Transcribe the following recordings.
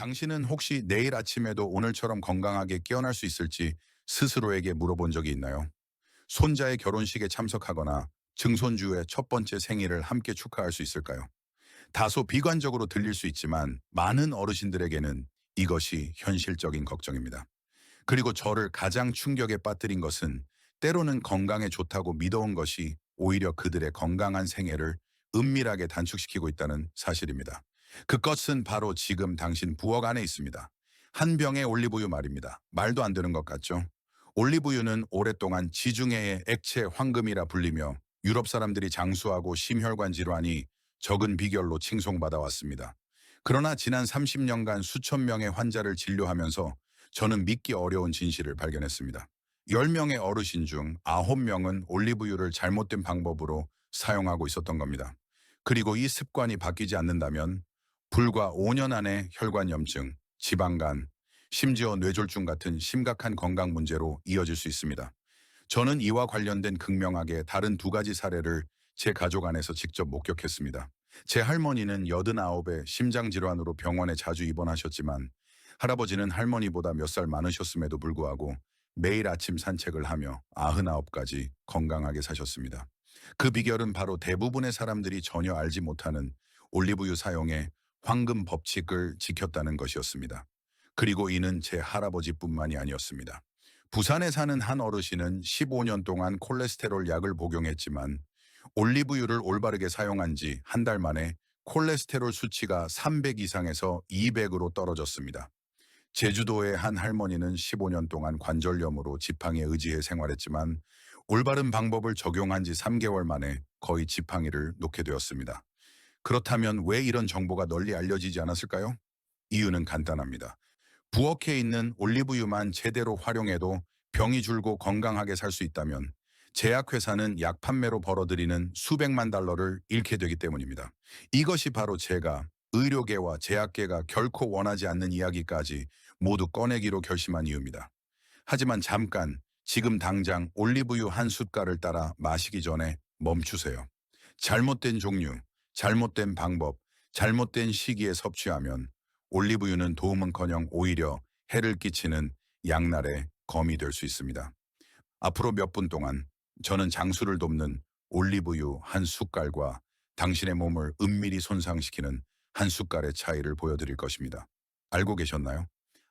당신은 혹시 내일 아침에도 오늘처럼 건강하게 깨어날 수 있을지 스스로에게 물어본 적이 있나요? 손자의 결혼식에 참석하거나 증손주의 첫 번째 생일을 함께 축하할 수 있을까요? 다소 비관적으로 들릴 수 있지만 많은 어르신들에게는 이것이 현실적인 걱정입니다. 그리고 저를 가장 충격에 빠뜨린 것은 때로는 건강에 좋다고 믿어온 것이 오히려 그들의 건강한 생애를 은밀하게 단축시키고 있다는 사실입니다. 그것은 바로 지금 당신 부엌 안에 있습니다. 한 병의 올리브유 말입니다. 말도 안 되는 것 같죠? 올리브유는 오랫동안 지중해의 액체 황금이라 불리며 유럽 사람들이 장수하고 심혈관 질환이 적은 비결로 칭송받아 왔습니다. 그러나 지난 30년간 수천 명의 환자를 진료하면서 저는 믿기 어려운 진실을 발견했습니다. 10명의 어르신 중 9명은 올리브유를 잘못된 방법으로 사용하고 있었던 겁니다. 그리고 이 습관이 바뀌지 않는다면 불과 5년 안에 혈관염증, 지방간, 심지어 뇌졸중 같은 심각한 건강 문제로 이어질 수 있습니다. 저는 이와 관련된 극명하게 다른 두 가지 사례를 제 가족 안에서 직접 목격했습니다. 제 할머니는 89의 심장질환으로 병원에 자주 입원하셨지만 할아버지는 할머니보다 몇 살 많으셨음에도 불구하고 매일 아침 산책을 하며 99까지 건강하게 사셨습니다. 그 비결은 바로 대부분의 사람들이 전혀 알지 못하는 올리브유 사용의 황금 법칙을 지켰다는 것이었습니다. 그리고 이는 제 할아버지뿐만이 아니었습니다. 부산에 사는 한 어르신은 15년 동안 콜레스테롤 약을 복용했지만 올리브유를 올바르게 사용한 지 한 달 만에 콜레스테롤 수치가 300 이상에서 200으로 떨어졌습니다. 제주도의 한 할머니는 15년 동안 관절염으로 지팡이에 의지해 생활했지만 올바른 방법을 적용한 지 3개월 만에 거의 지팡이를 놓게 되었습니다. 그렇다면 왜 이런 정보가 널리 알려지지 않았을까요? 이유는 간단합니다. 부엌에 있는 올리브유만 제대로 활용해도 병이 줄고 건강하게 살 수 있다면 제약회사는 약 판매로 벌어들이는 수백만 달러를 잃게 되기 때문입니다. 이것이 바로 제가 의료계와 제약계가 결코 원하지 않는 이야기까지 모두 꺼내기로 결심한 이유입니다. 하지만 잠깐, 지금 당장 올리브유 한 숟갈을 따라 마시기 전에 멈추세요. 잘못된 종류, 잘못된 방법, 잘못된 시기에 섭취하면 올리브유는 도움은커녕 오히려 해를 끼치는 양날의 검이 될 수 있습니다. 앞으로 몇 분 동안 저는 장수를 돕는 올리브유 한 숟갈과 당신의 몸을 은밀히 손상시키는 한 숟갈의 차이를 보여드릴 것입니다. 알고 계셨나요?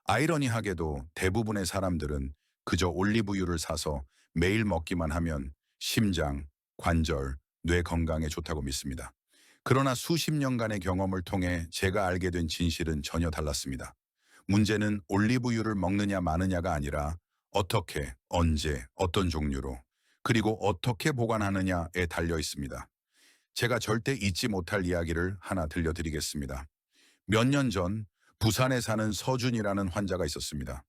아이러니하게도 대부분의 사람들은 그저 올리브유를 사서 매일 먹기만 하면 심장, 관절, 뇌 건강에 좋다고 믿습니다. 그러나 수십 년간의 경험을 통해 제가 알게 된 진실은 전혀 달랐습니다. 문제는 올리브유를 먹느냐 마느냐가 아니라 어떻게, 언제, 어떤 종류로, 그리고 어떻게 보관하느냐에 달려 있습니다. 제가 절대 잊지 못할 이야기를 하나 들려드리겠습니다. 몇 년 전 부산에 사는 서준이라는 환자가 있었습니다.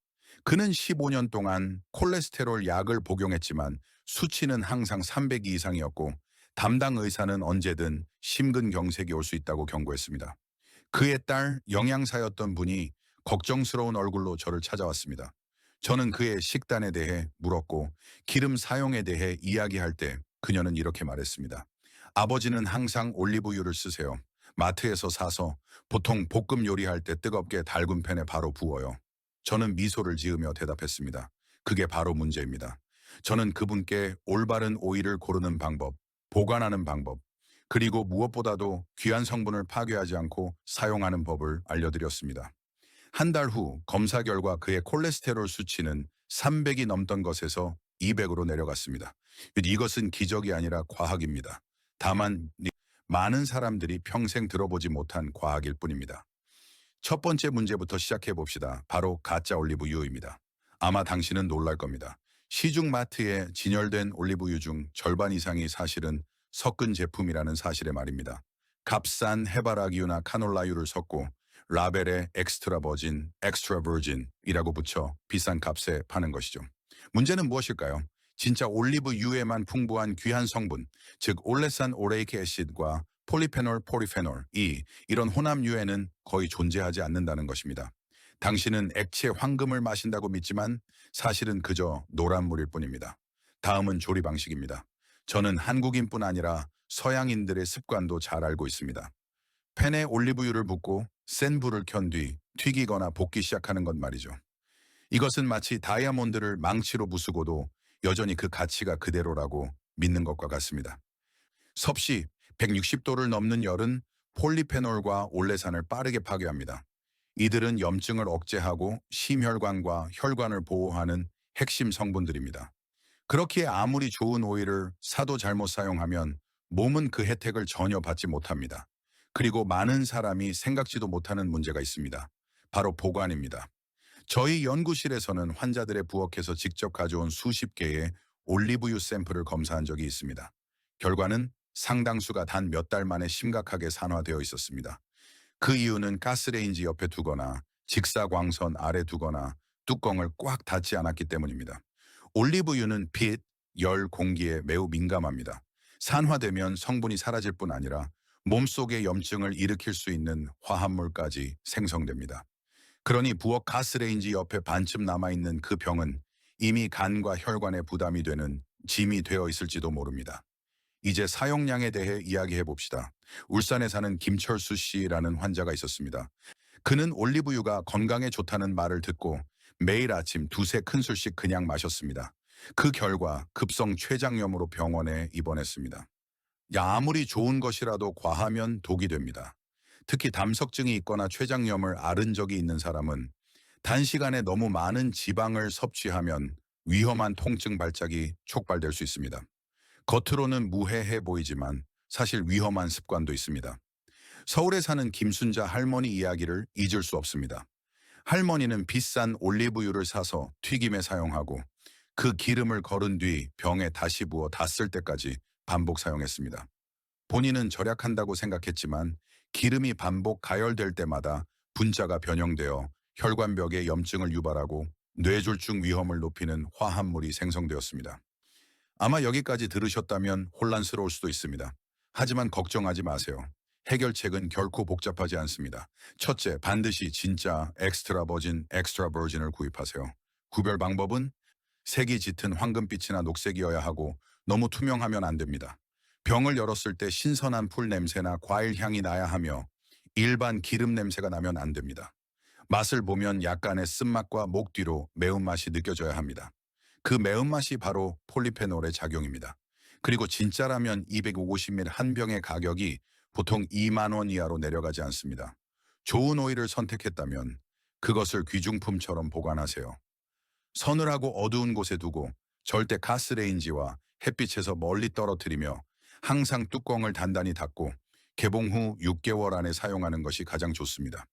그는 15년 동안 콜레스테롤 약을 복용했지만 수치는 항상 300 이상이었고 담당 의사는 언제든 심근경색이 올 수 있다고 경고했습니다. 그의 딸 영양사였던 분이 걱정스러운 얼굴로 저를 찾아왔습니다. 저는 그의 식단에 대해 물었고 기름 사용에 대해 이야기할 때 그녀는 이렇게 말했습니다. 아버지는 항상 올리브유를 쓰세요. 마트에서 사서 보통 볶음 요리할 때 뜨겁게 달군 팬에 바로 부어요. 저는 미소를 지으며 대답했습니다. 그게 바로 문제입니다. 저는 그분께 올바른 오일을 고르는 방법, 보관하는 방법, 그리고 무엇보다도 귀한 성분을 파괴하지 않고 사용하는 법을 알려드렸습니다. 한 달 후 검사 결과 그의 콜레스테롤 수치는 300이 넘던 것에서 200으로 내려갔습니다. 이것은 기적이 아니라 과학입니다. 다만 많은 사람들이 평생 들어보지 못한 과학일 뿐입니다. 첫 번째 문제부터 시작해 봅시다. 바로 가짜 올리브유입니다. 아마 당신은 놀랄 겁니다. 시중 마트에 진열된 올리브유 중 절반 이상이 사실은 섞은 제품이라는 사실에 말입니다. 값싼 해바라기유나 카놀라유를 섞고 라벨에 엑스트라 버진, 엑스트라 버진이라고 붙여 비싼 값에 파는 것이죠. 문제는 무엇일까요? 진짜 올리브유에만 풍부한 귀한 성분, 즉 올레산 오레이크 애시드와 폴리페놀, 포리페놀이 이런 혼합유에는 거의 존재하지 않는다는 것입니다. 당신은 액체 황금을 마신다고 믿지만 사실은 그저 노란물일 뿐입니다. 다음은 조리 방식입니다. 저는 한국인뿐 아니라 서양인들의 습관도 잘 알고 있습니다. 팬에 올리브유를 붓고 센 불을 켠 뒤 튀기거나 볶기 시작하는 것 말이죠. 이것은 마치 다이아몬드를 망치로 부수고도 여전히 그 가치가 그대로라고 믿는 것과 같습니다. 섭씨 160도를 넘는 열은 폴리페놀과 올레산을 빠르게 파괴합니다. 이들은 염증을 억제하고 심혈관과 혈관을 보호하는 핵심 성분들입니다. 그렇기에 아무리 좋은 오일을 사도 잘못 사용하면 몸은 그 혜택을 전혀 받지 못합니다. 그리고 많은 사람이 생각지도 못하는 문제가 있습니다. 바로 보관입니다. 저희 연구실에서는 환자들의 부엌에서 직접 가져온 수십 개의 올리브유 샘플을 검사한 적이 있습니다. 결과는 상당수가 단 몇 달 만에 심각하게 산화되어 있었습니다. 그 이유는 가스레인지 옆에 두거나 직사광선 아래 두거나 뚜껑을 꽉 닫지 않았기 때문입니다. 올리브유는 빛, 열, 공기에 매우 민감합니다. 산화되면 성분이 사라질 뿐 아니라 몸속의 염증을 일으킬 수 있는 화합물까지 생성됩니다. 그러니 부엌 가스레인지 옆에 반쯤 남아있는 그 병은 이미 간과 혈관에 부담이 되는 짐이 되어 있을지도 모릅니다. 이제 사용량에 대해 이야기해 봅시다. 울산에 사는 김철수 씨라는 환자가 있었습니다. 그는 올리브유가 건강에 좋다는 말을 듣고 매일 아침 두세 큰술씩 그냥 마셨습니다. 그 결과 급성 췌장염으로 병원에 입원했습니다. 아무리 좋은 것이라도 과하면 독이 됩니다. 특히 담석증이 있거나 췌장염을 앓은 적이 있는 사람은 단시간에 너무 많은 지방을 섭취하면 위험한 통증 발작이 촉발될 수 있습니다. 겉으로는 무해해 보이지만 사실 위험한 습관도 있습니다. 서울에 사는 김순자 할머니 이야기를 잊을 수 없습니다. 할머니는 비싼 올리브유를 사서 튀김에 사용하고 그 기름을 거른 뒤 병에 다시 부어 다 쓸 때까지 반복 사용했습니다. 본인은 절약한다고 생각했지만 기름이 반복 가열될 때마다 분자가 변형되어 혈관벽에 염증을 유발하고 뇌졸중 위험을 높이는 화합물이 생성되었습니다. 아마 여기까지 들으셨다면 혼란스러울 수도 있습니다. 하지만 걱정하지 마세요. 해결책은 결코 복잡하지 않습니다. 첫째, 반드시 진짜 엑스트라 버진을 구입하세요. 구별 방법은 색이 짙은 황금빛이나 녹색이어야 하고 너무 투명하면 안 됩니다. 병을 열었을 때 신선한 풀 냄새나 과일 향이 나야 하며 일반 기름 냄새가 나면 안 됩니다. 맛을 보면 약간의 쓴맛과 목 뒤로 매운맛이 느껴져야 합니다. 그 매운맛이 바로 폴리페놀의 작용입니다. 그리고 진짜라면 250ml 한 병의 가격이 보통 2만 원 이하로 내려가지 않습니다. 좋은 오일을 선택했다면 그것을 귀중품처럼 보관하세요. 서늘하고 어두운 곳에 두고 절대 가스레인지와 햇빛에서 멀리 떨어뜨리며 항상 뚜껑을 단단히 닫고 개봉 후 6개월 안에 사용하는 것이 가장 좋습니다.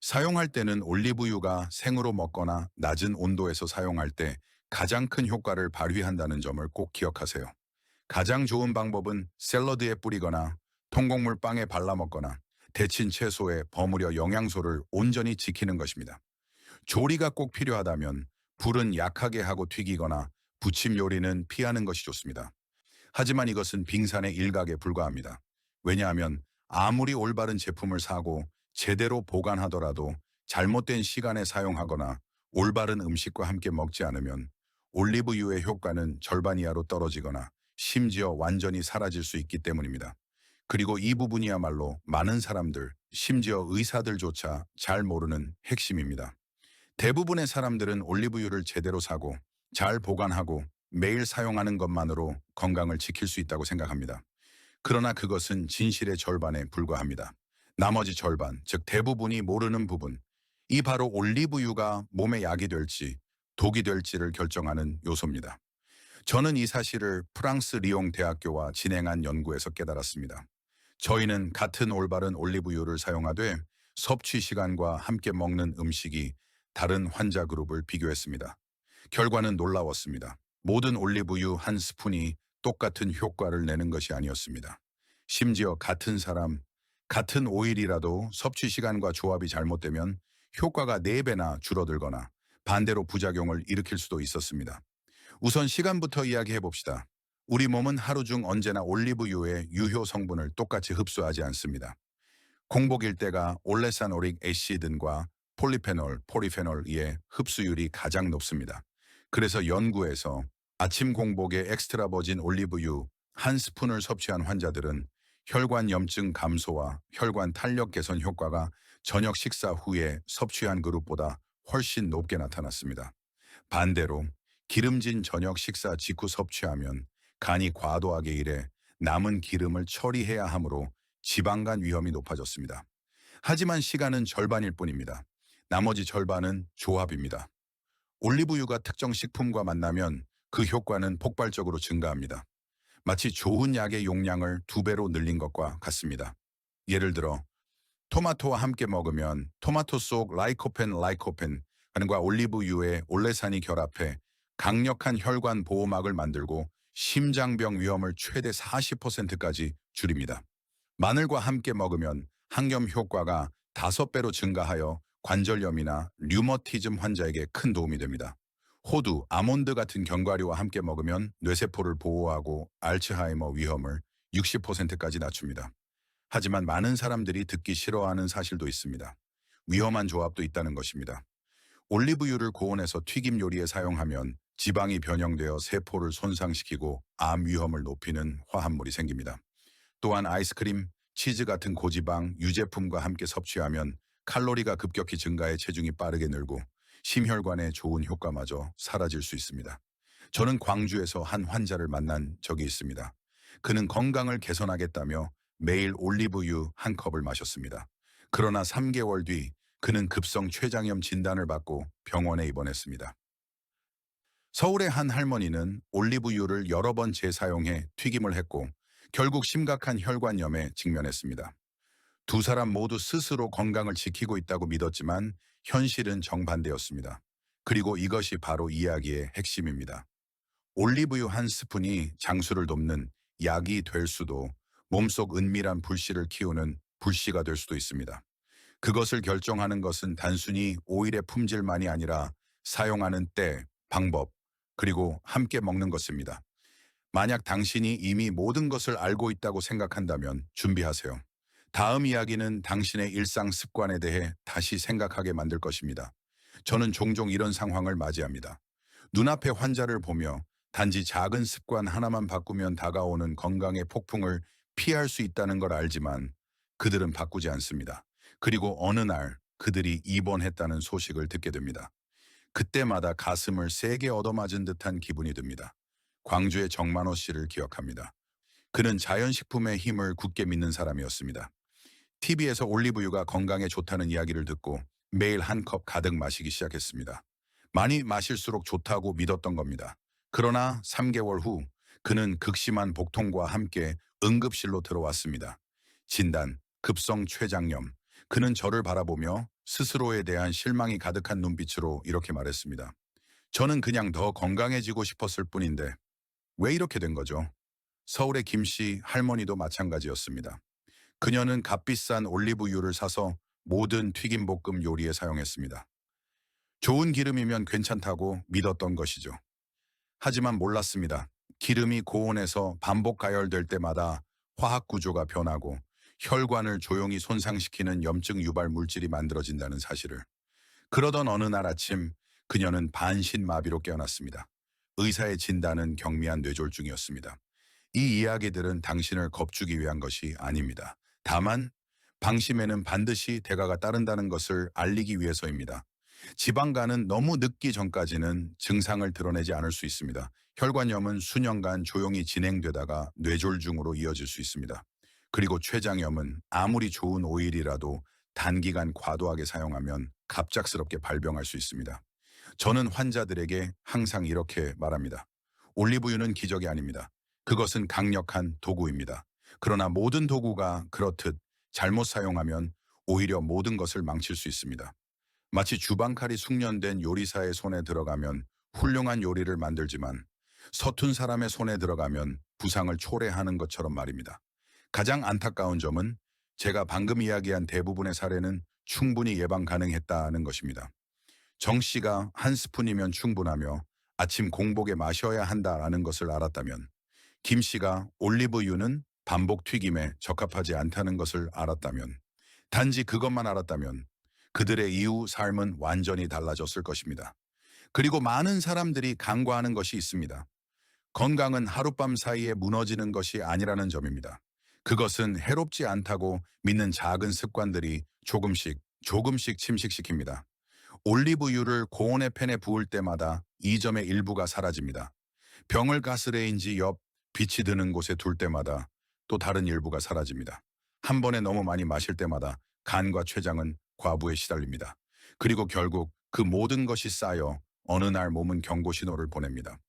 사용할 때는 올리브유가 생으로 먹거나 낮은 온도에서 사용할 때 가장 큰 효과를 발휘한다는 점을 꼭 기억하세요. 가장 좋은 방법은 샐러드에 뿌리거나 통곡물 빵에 발라 먹거나 데친 채소에 버무려 영양소를 온전히 지키는 것입니다. 조리가 꼭 필요하다면 불은 약하게 하고 튀기거나 부침 요리는 피하는 것이 좋습니다. 하지만 이것은 빙산의 일각에 불과합니다. 왜냐하면 아무리 올바른 제품을 사고 제대로 보관하더라도 잘못된 시간에 사용하거나 올바른 음식과 함께 먹지 않으면 올리브유의 효과는 절반 이하로 떨어지거나 심지어 완전히 사라질 수 있기 때문입니다. 그리고 이 부분이야말로 많은 사람들, 심지어 의사들조차 잘 모르는 핵심입니다. 대부분의 사람들은 올리브유를 제대로 사고 잘 보관하고 매일 사용하는 것만으로 건강을 지킬 수 있다고 생각합니다. 그러나 그것은 진실의 절반에 불과합니다. 나머지 절반, 즉 대부분이 모르는 부분, 이 바로 올리브유가 몸에 약이 될지 독이 될지를 결정하는 요소입니다. 저는 이 사실을 프랑스 리옹 대학교와 진행한 연구에서 깨달았습니다. 저희는 같은 올바른 올리브유를 사용하되 섭취 시간과 함께 먹는 음식이 다른 환자 그룹을 비교했습니다. 결과는 놀라웠습니다. 모든 올리브유 한 스푼이 똑같은 효과를 내는 것이 아니었습니다. 심지어 같은 사람, 같은 오일이라도 섭취 시간과 조합이 잘못되면 효과가 4배나 줄어들거나 반대로 부작용을 일으킬 수도 있었습니다. 우선 시간부터 이야기해 봅시다. 우리 몸은 하루 중 언제나 올리브유의 유효 성분을 똑같이 흡수하지 않습니다. 공복일대가 올레사노릭 애시든과 폴리페놀, 포리페놀의 흡수율이 가장 높습니다. 그래서 연구에서 아침 공복에 엑스트라 버진 올리브유 한 스푼을 섭취한 환자들은 혈관 염증 감소와 혈관 탄력 개선 효과가 저녁 식사 후에 섭취한 그룹보다 훨씬 높게 나타났습니다. 반대로 기름진 저녁 식사 직후 섭취하면 간이 과도하게 일해 남은 기름을 처리해야 하므로 지방간 위험이 높아졌습니다. 하지만 시간은 절반일 뿐입니다. 나머지 절반은 조합입니다. 올리브유가 특정 식품과 만나면 그 효과는 폭발적으로 증가합니다. 마치 좋은 약의 용량을 2배로 늘린 것과 같습니다. 예를 들어 토마토와 함께 먹으면 토마토 속 라이코펜과 올리브유의 올레산이 결합해 강력한 혈관 보호막을 만들고 심장병 위험을 최대 40%까지 줄입니다. 마늘과 함께 먹으면 항염 효과가 5배로 증가하여 관절염이나 류머티즘 환자에게 큰 도움이 됩니다. 호두, 아몬드 같은 견과류와 함께 먹으면 뇌세포를 보호하고 알츠하이머 위험을 60%까지 낮춥니다. 하지만 많은 사람들이 듣기 싫어하는 사실도 있습니다. 위험한 조합도 있다는 것입니다. 올리브유를 고온에서 튀김 요리에 사용하면 지방이 변형되어 세포를 손상시키고 암 위험을 높이는 화합물이 생깁니다. 또한 아이스크림, 치즈 같은 고지방, 유제품과 함께 섭취하면 칼로리가 급격히 증가해 체중이 빠르게 늘고 심혈관에 좋은 효과마저 사라질 수 있습니다. 저는 광주에서 한 환자를 만난 적이 있습니다. 그는 건강을 개선하겠다며 매일 올리브유 한 컵을 마셨습니다. 그러나 3개월 뒤 그는 급성 췌장염 진단을 받고 병원에 입원했습니다. 서울의 한 할머니는 올리브유를 여러 번 재사용해 튀김을 했고 결국 심각한 혈관염에 직면했습니다. 두 사람 모두 스스로 건강을 지키고 있다고 믿었지만 현실은 정반대였습니다. 그리고 이것이 바로 이야기의 핵심입니다. 올리브유 한 스푼이 장수를 돕는 약이 될 수도 몸속 은밀한 불씨를 키우는 불씨가 될 수도 있습니다. 그것을 결정하는 것은 단순히 오일의 품질만이 아니라 사용하는 때, 방법, 그리고 함께 먹는 것입니다. 만약 당신이 이미 모든 것을 알고 있다고 생각한다면 준비하세요. 다음 이야기는 당신의 일상 습관에 대해 다시 생각하게 만들 것입니다. 저는 종종 이런 상황을 맞이합니다. 눈앞의 환자를 보며 단지 작은 습관 하나만 바꾸면 다가오는 건강의 폭풍을 피할 수 있다는 걸 알지만 그들은 바꾸지 않습니다. 그리고 어느 날 그들이 입원했다는 소식을 듣게 됩니다. 그때마다 가슴을 세게 얻어맞은 듯한 기분이 듭니다. 광주의 정만호 씨를 기억합니다. 그는 자연식품의 힘을 굳게 믿는 사람이었습니다. TV에서 올리브유가 건강에 좋다는 이야기를 듣고 매일 한 컵 가득 마시기 시작했습니다. 많이 마실수록 좋다고 믿었던 겁니다. 그러나 3개월 후 그는 극심한 복통과 함께 응급실로 들어왔습니다. 진단, 급성 췌장염. 그는 저를 바라보며 스스로에 대한 실망이 가득한 눈빛으로 이렇게 말했습니다. 저는 그냥 더 건강해지고 싶었을 뿐인데 왜 이렇게 된 거죠? 서울의 김 씨 할머니도 마찬가지였습니다. 그녀는 값비싼 올리브유를 사서 모든 튀김볶음 요리에 사용했습니다. 좋은 기름이면 괜찮다고 믿었던 것이죠. 하지만 몰랐습니다. 기름이 고온에서 반복 가열될 때마다 화학 구조가 변하고 혈관을 조용히 손상시키는 염증 유발 물질이 만들어진다는 사실을. 그러던 어느 날 아침 그녀는 반신마비로 깨어났습니다. 의사의 진단은 경미한 뇌졸중이었습니다. 이 이야기들은 당신을 겁주기 위한 것이 아닙니다. 다만 방심에는 반드시 대가가 따른다는 것을 알리기 위해서입니다. 지방간은 너무 늦기 전까지는 증상을 드러내지 않을 수 있습니다. 혈관염은 수년간 조용히 진행되다가 뇌졸중으로 이어질 수 있습니다. 그리고 췌장염은 아무리 좋은 오일이라도 단기간 과도하게 사용하면 갑작스럽게 발병할 수 있습니다. 저는 환자들에게 항상 이렇게 말합니다. 올리브유는 기적이 아닙니다. 그것은 강력한 도구입니다. 그러나 모든 도구가 그렇듯 잘못 사용하면 오히려 모든 것을 망칠 수 있습니다. 마치 주방칼이 숙련된 요리사의 손에 들어가면 훌륭한 요리를 만들지만 서툰 사람의 손에 들어가면 부상을 초래하는 것처럼 말입니다. 가장 안타까운 점은 제가 방금 이야기한 대부분의 사례는 충분히 예방 가능했다는 것입니다. 정 씨가 한 스푼이면 충분하며 아침 공복에 마셔야 한다라는 것을 알았다면 김 씨가 올리브유는 반복 튀김에 적합하지 않다는 것을 알았다면 단지 그것만 알았다면 그들의 이후 삶은 완전히 달라졌을 것입니다. 그리고 많은 사람들이 간과하는 것이 있습니다. 건강은 하룻밤 사이에 무너지는 것이 아니라는 점입니다. 그것은 해롭지 않다고 믿는 작은 습관들이 조금씩 조금씩 침식시킵니다. 올리브유를 고온의 팬에 부을 때마다 이 점의 일부가 사라집니다. 병을 가스레인지 옆 빛이 드는 곳에 둘 때마다 또 다른 일부가 사라집니다. 한 번에 너무 많이 마실 때마다 간과 췌장은 과부에 시달립니다. 그리고 결국 그 모든 것이 쌓여 어느 날 몸은 경고 신호를 보냅니다.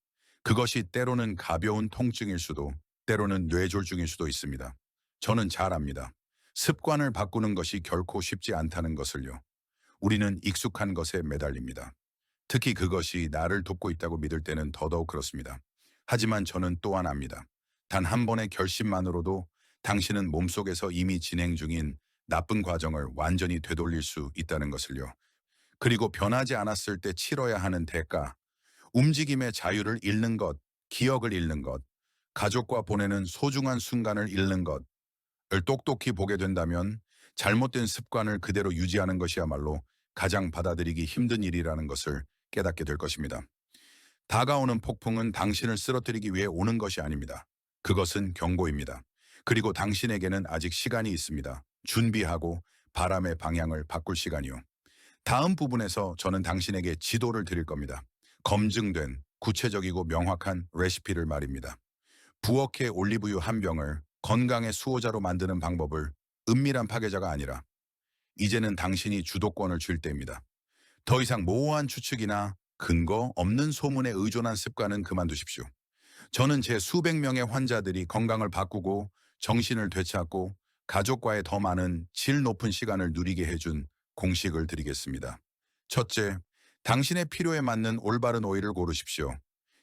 그것이 때로는 가벼운 통증일 수도, 때로는 뇌졸중일 수도 있습니다. 저는 잘 압니다. 습관을 바꾸는 것이 결코 쉽지 않다는 것을요. 우리는 익숙한 것에 매달립니다. 특히 그것이 나를 돕고 있다고 믿을 때는 더더욱 그렇습니다. 하지만 저는 또한 압니다. 단 한 번의 결심만으로도 당신은 몸속에서 이미 진행 중인 나쁜 과정을 완전히 되돌릴 수 있다는 것을요. 그리고 변하지 않았을 때 치러야 하는 대가, 움직임의 자유를 잃는 것, 기억을 잃는 것, 가족과 보내는 소중한 순간을 잃는 것을 똑똑히 보게 된다면 잘못된 습관을 그대로 유지하는 것이야말로 가장 받아들이기 힘든 일이라는 것을 깨닫게 될 것입니다. 다가오는 폭풍은 당신을 쓰러뜨리기 위해 오는 것이 아닙니다. 그것은 경고입니다. 그리고 당신에게는 아직 시간이 있습니다. 준비하고 바람의 방향을 바꿀 시간이요. 다음 부분에서 저는 당신에게 지도를 드릴 겁니다. 검증된 구체적이고 명확한 레시피를 말입니다. 부엌의 올리브유 한 병을 건강의 수호자로 만드는 방법을 은밀한 파괴자가 아니라 이제는 당신이 주도권을 줄 때입니다. 더 이상 모호한 추측이나 근거 없는 소문에 의존한 습관은 그만두십시오. 저는 제 수백 명의 환자들이 건강을 바꾸고 정신을 되찾고 가족과의 더 많은 질 높은 시간을 누리게 해준 공식을 드리겠습니다. 첫째, 당신의 필요에 맞는 올바른 오일을 고르십시오.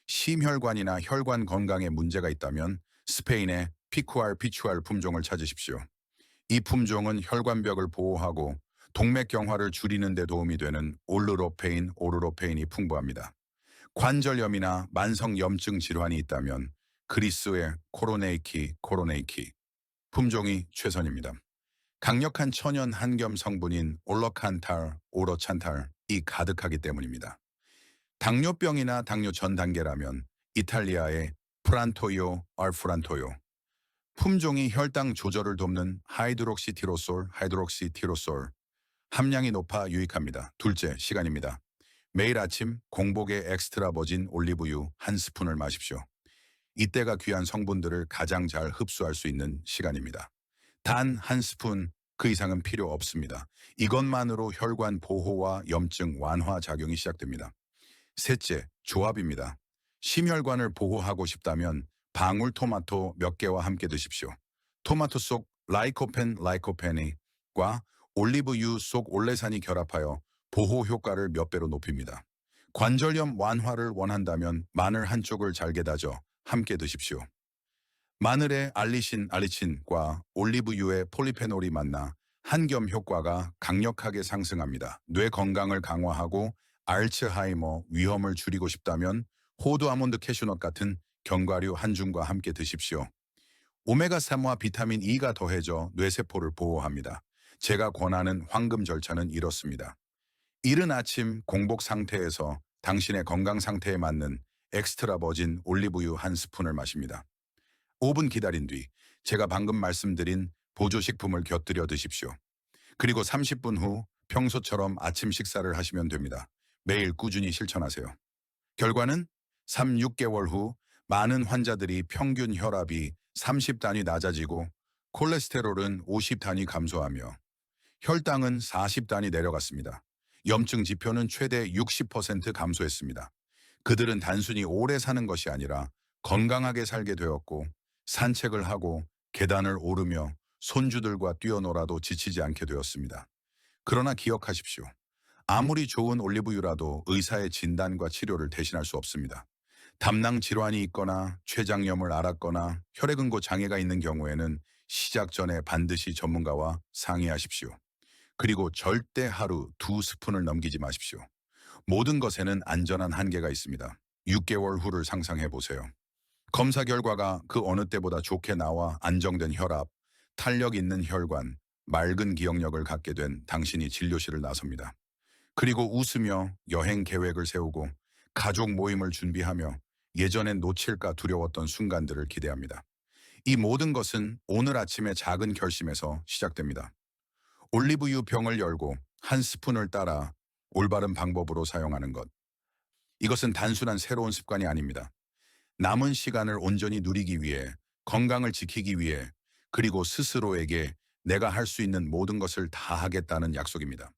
심혈관이나 혈관 건강에 문제가 있다면 스페인의 피쿠알 피추알 품종을 찾으십시오. 이 품종은 혈관벽을 보호하고 동맥경화를 줄이는 데 도움이 되는 오르로페인이 풍부합니다. 관절염이나 만성염증 질환이 있다면 그리스의 코로네이키 품종이 최선입니다. 강력한 천연 한겸 성분인 오로찬탈이 가득하기 때문입니다. 당뇨병이나 당뇨 전 단계라면 이탈리아의 프란토요 품종이 혈당 조절을 돕는 하이드록시티로솔 함량이 높아 유익합니다. 둘째, 시간입니다. 매일 아침 공복에 엑스트라 버진 올리브유 한 스푼을 마십시오. 이때가 귀한 성분들을 가장 잘 흡수할 수 있는 시간입니다. 단 한 스푼, 그 이상은 필요 없습니다. 이것만으로 혈관 보호와 염증 완화 작용이 시작됩니다. 셋째, 조합입니다. 심혈관을 보호하고 싶다면 방울토마토 몇 개와 함께 드십시오. 토마토 속 라이코펜과 올리브유 속 올레산이 결합하여 보호 효과를 몇 배로 높입니다. 관절염 완화를 원한다면 마늘 한쪽을 잘게 다져 함께 드십시오. 마늘의 알리친과 올리브유의 폴리페놀이 만나 한겸 효과가 강력하게 상승합니다. 뇌 건강을 강화하고 알츠하이머 위험을 줄이고 싶다면 호두 아몬드 캐슈넛 같은 견과류 한 줌과 함께 드십시오. 오메가3와 비타민 E가 더해져 뇌세포를 보호합니다. 제가 권하는 황금 절차는 이렇습니다. 이른 아침 공복 상태에서 당신의 건강 상태에 맞는 엑스트라 버진 올리브유 한 스푼을 마십니다. 5분 기다린 뒤 제가 방금 말씀드린 보조식품을 곁들여 드십시오. 그리고 30분 후 평소처럼 아침 식사를 하시면 됩니다. 매일 꾸준히 실천하세요. 결과는 6개월 후 많은 환자들이 평균 혈압이 30단위 낮아지고 콜레스테롤은 50단위 감소하며 혈당은 40단위 내려갔습니다. 염증 지표는 최대 60% 감소했습니다. 그들은 단순히 오래 사는 것이 아니라 건강하게 살게 되었고 산책을 하고 계단을 오르며 손주들과 뛰어놀아도 지치지 않게 되었습니다. 그러나 기억하십시오. 아무리 좋은 올리브유라도 의사의 진단과 치료를 대신할 수 없습니다. 담낭 질환이 있거나 췌장염을 앓았거나 혈액응고 장애가 있는 경우에는 시작 전에 반드시 전문가와 상의하십시오. 그리고 절대 하루 2스푼을 넘기지 마십시오. 모든 것에는 안전한 한계가 있습니다. 6개월 후를 상상해 보세요. 검사 결과가 그 어느 때보다 좋게 나와 안정된 혈압, 탄력 있는 혈관, 맑은 기억력을 갖게 된 당신이 진료실을 나섭니다. 그리고 웃으며 여행 계획을 세우고 가족 모임을 준비하며 예전엔 놓칠까 두려웠던 순간들을 기대합니다. 이 모든 것은 오늘 아침의 작은 결심에서 시작됩니다. 올리브유 병을 열고 한 스푼을 따라 올바른 방법으로 사용하는 것. 이것은 단순한 새로운 습관이 아닙니다. 남은 시간을 온전히 누리기 위해, 건강을 지키기 위해, 그리고 스스로에게 내가 할 수 있는 모든 것을 다 하겠다는 약속입니다.